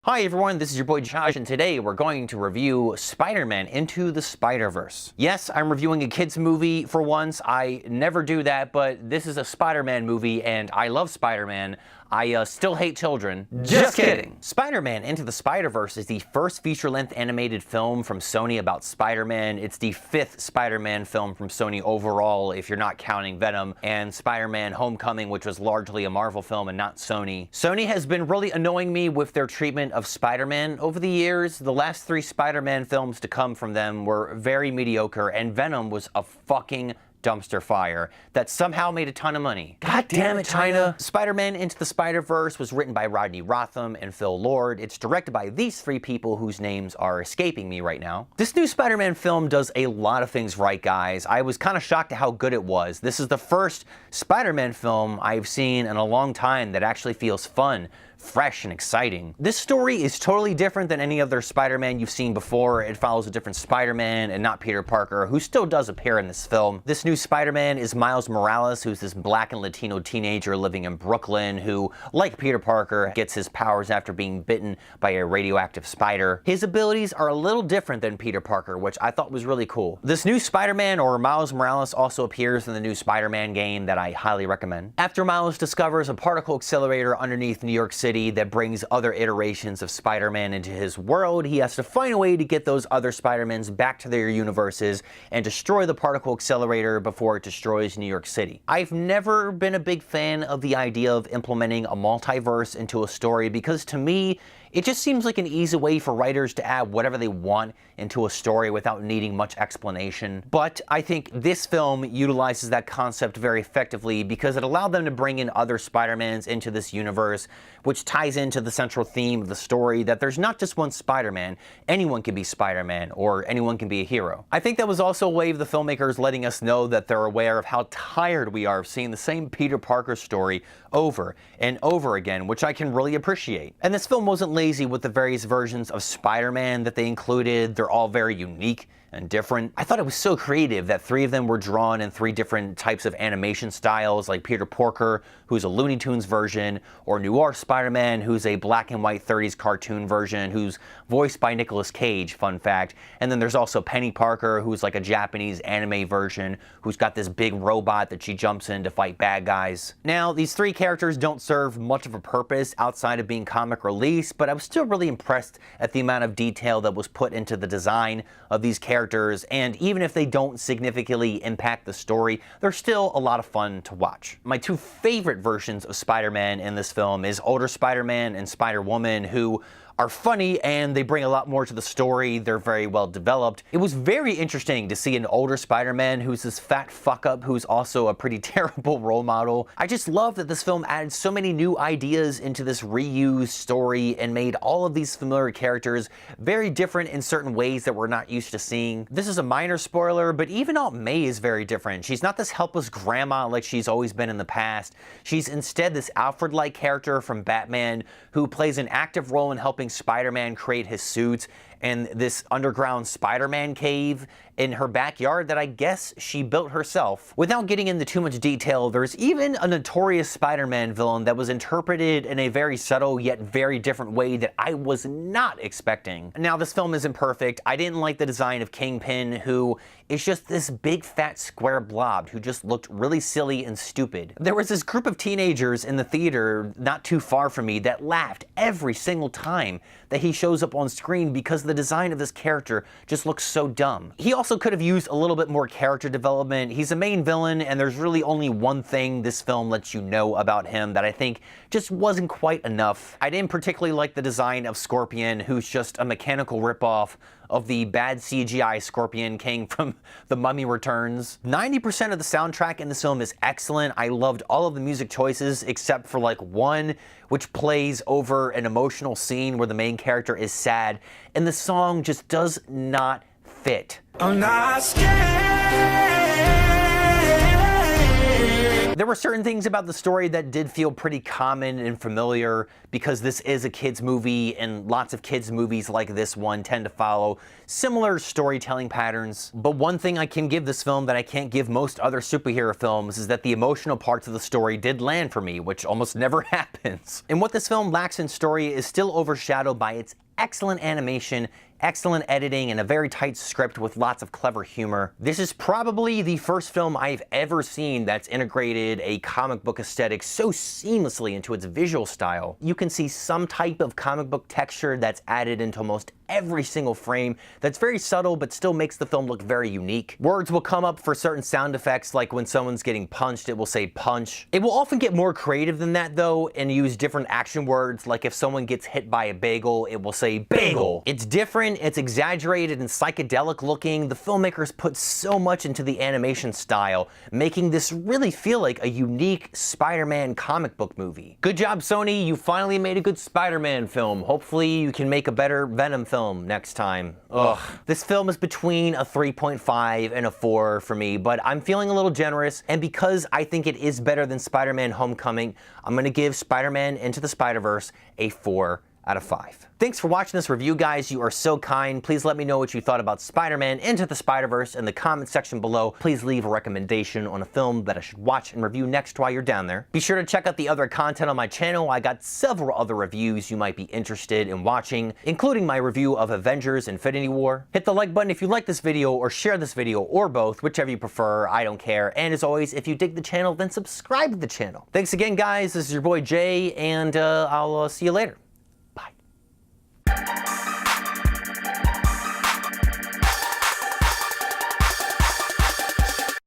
Hi everyone, this is your boy Josh, and today we're going to review Spider-Man Into the Spider-Verse. Yes, I'm reviewing a kid's movie for once. I never do that, but this is a Spider-Man movie, and I love Spider-Man. I still hate children. Just kidding! Spider-Man Into the Spider-Verse is the first feature-length animated film from Sony about Spider-Man. It's the 5th Spider-Man film from Sony overall, if you're not counting Venom, and Spider-Man Homecoming, which was largely a Marvel film and not Sony. Sony has been really annoying me with their treatment of Spider-Man over the years. The last 3 Spider-Man films to come from them were very mediocre, and Venom was a fucking dumpster fire that somehow made a ton of money. God damn it, China! Spider-Man Into the Spider-Verse was written by Rodney Rotham and Phil Lord. It's directed by these 3 people whose names are escaping me right now. This new Spider-Man film does a lot of things right, guys. I was kind of shocked at how good it was. This is the first Spider-Man film I've seen in a long time that actually feels fun, fresh, and exciting. This story is totally different than any other Spider-Man you've seen before. It follows a different Spider-Man and not Peter Parker, who still does appear in this film. This new Spider-Man is Miles Morales, who's this black and Latino teenager living in Brooklyn who, like Peter Parker, gets his powers after being bitten by a radioactive spider. His abilities are a little different than Peter Parker, which I thought was really cool. This new Spider-Man, or Miles Morales, also appears in the new Spider-Man game that I highly recommend. After Miles discovers a particle accelerator underneath New York City that brings other iterations of Spider-Man into his world, he has to find a way to get those other Spider-Mans back to their universes and destroy the particle accelerator before it destroys New York City. I've never been a big fan of the idea of implementing a multiverse into a story because, to me, it just seems like an easy way for writers to add whatever they want into a story without needing much explanation. But I think this film utilizes that concept very effectively because it allowed them to bring in other Spider-Mans into this universe, which ties into the central theme of the story that there's not just one Spider-Man. Anyone can be Spider-Man, or anyone can be a hero. I think that was also a way of the filmmakers letting us know that they're aware of how tired we are of seeing the same Peter Parker story over and over again, which I can really appreciate. And this film wasn't lazy with the various versions of Spider-Man that they included. They're all very unique and different. I thought it was so creative that 3 of them were drawn in 3 different types of animation styles, like Peter Parker, who's a Looney Tunes version, or Noir Spider-Man, who's a black and white 30s cartoon version, who's voiced by Nicolas Cage, fun fact. And then there's also Penny Parker, who's like a Japanese anime version, who's got this big robot that she jumps in to fight bad guys. Now, these 3 characters don't serve much of a purpose outside of being comic relief, but I was still really impressed at the amount of detail that was put into the design of these characters, and even if they don't significantly impact the story, they're still a lot of fun to watch. My 2 favorite versions of Spider-Man in this film is older Spider-Man and Spider-Woman, who are funny and they bring a lot more to the story. They're very well developed. It was very interesting to see an older Spider-Man who's this fat fuck-up who's also a pretty terrible role model. I just love that this film added so many new ideas into this reused story and made all of these familiar characters very different in certain ways that we're not used to seeing. This is a minor spoiler, but even Aunt May is very different. She's not this helpless grandma like she's always been in the past. She's instead this Alfred-like character from Batman who plays an active role in helping Spider-Man create his suits and this underground Spider-Man cave in her backyard that I guess she built herself. Without getting into too much detail, there's even a notorious Spider-Man villain that was interpreted in a very subtle yet very different way that I was not expecting. Now, this film isn't perfect. I didn't like the design of Kingpin, who is just this big fat square blob who just looked really silly and stupid. There was this group of teenagers in the theater not too far from me that laughed every single time that he shows up on screen because the design of this character just looks so dumb. He also could have used a little bit more character development. He's a main villain, and there's really only one thing this film lets you know about him that I think just wasn't quite enough. I didn't particularly like the design of Scorpion, who's just a mechanical ripoff of the bad CGI Scorpion King from The Mummy Returns. 90% of the soundtrack in this film is excellent. I loved all of the music choices except for like one, which plays over an emotional scene where the main character is sad, and the song just does not fit. I'm not scared. There were certain things about the story that did feel pretty common and familiar because this is a kids movie and lots of kids movies like this one tend to follow similar storytelling patterns. But one thing I can give this film that I can't give most other superhero films is that the emotional parts of the story did land for me, which almost never happens. And what this film lacks in story is still overshadowed by its excellent animation, excellent editing, and a very tight script with lots of clever humor. This is probably the first film I've ever seen that's integrated a comic book aesthetic so seamlessly into its visual style. You can see some type of comic book texture that's added into almost every single frame that's very subtle but still makes the film look very unique. Words will come up for certain sound effects, like when someone's getting punched, it will say punch. It will often get more creative than that though and use different action words, like if someone gets hit by a bagel, it will say bagel. It's different, it's exaggerated and psychedelic looking. The filmmakers put so much into the animation style, making this really feel like a unique Spider-Man comic book movie. Good job, Sony, you finally made a good Spider-Man film. Hopefully you can make a better Venom film next time. Ugh. This film is between a 3.5 and a 4 for me, but I'm feeling a little generous, and because I think it is better than Spider-Man Homecoming, I'm gonna give Spider-Man Into the Spider-Verse a 4 out of 5. Thanks for watching this review, guys. You are so kind. Please let me know what you thought about Spider-Man Into the Spider-Verse in the comment section below. Please leave a recommendation on a film that I should watch and review next while you're down there. Be sure to check out the other content on my channel. I got several other reviews you might be interested in watching, including my review of Avengers Infinity War. Hit the like button if you like this video, or share this video, or both, whichever you prefer. I don't care. And as always, if you dig the channel, then subscribe to the channel. Thanks again, guys. This is your boy Jay, and I'll see you later.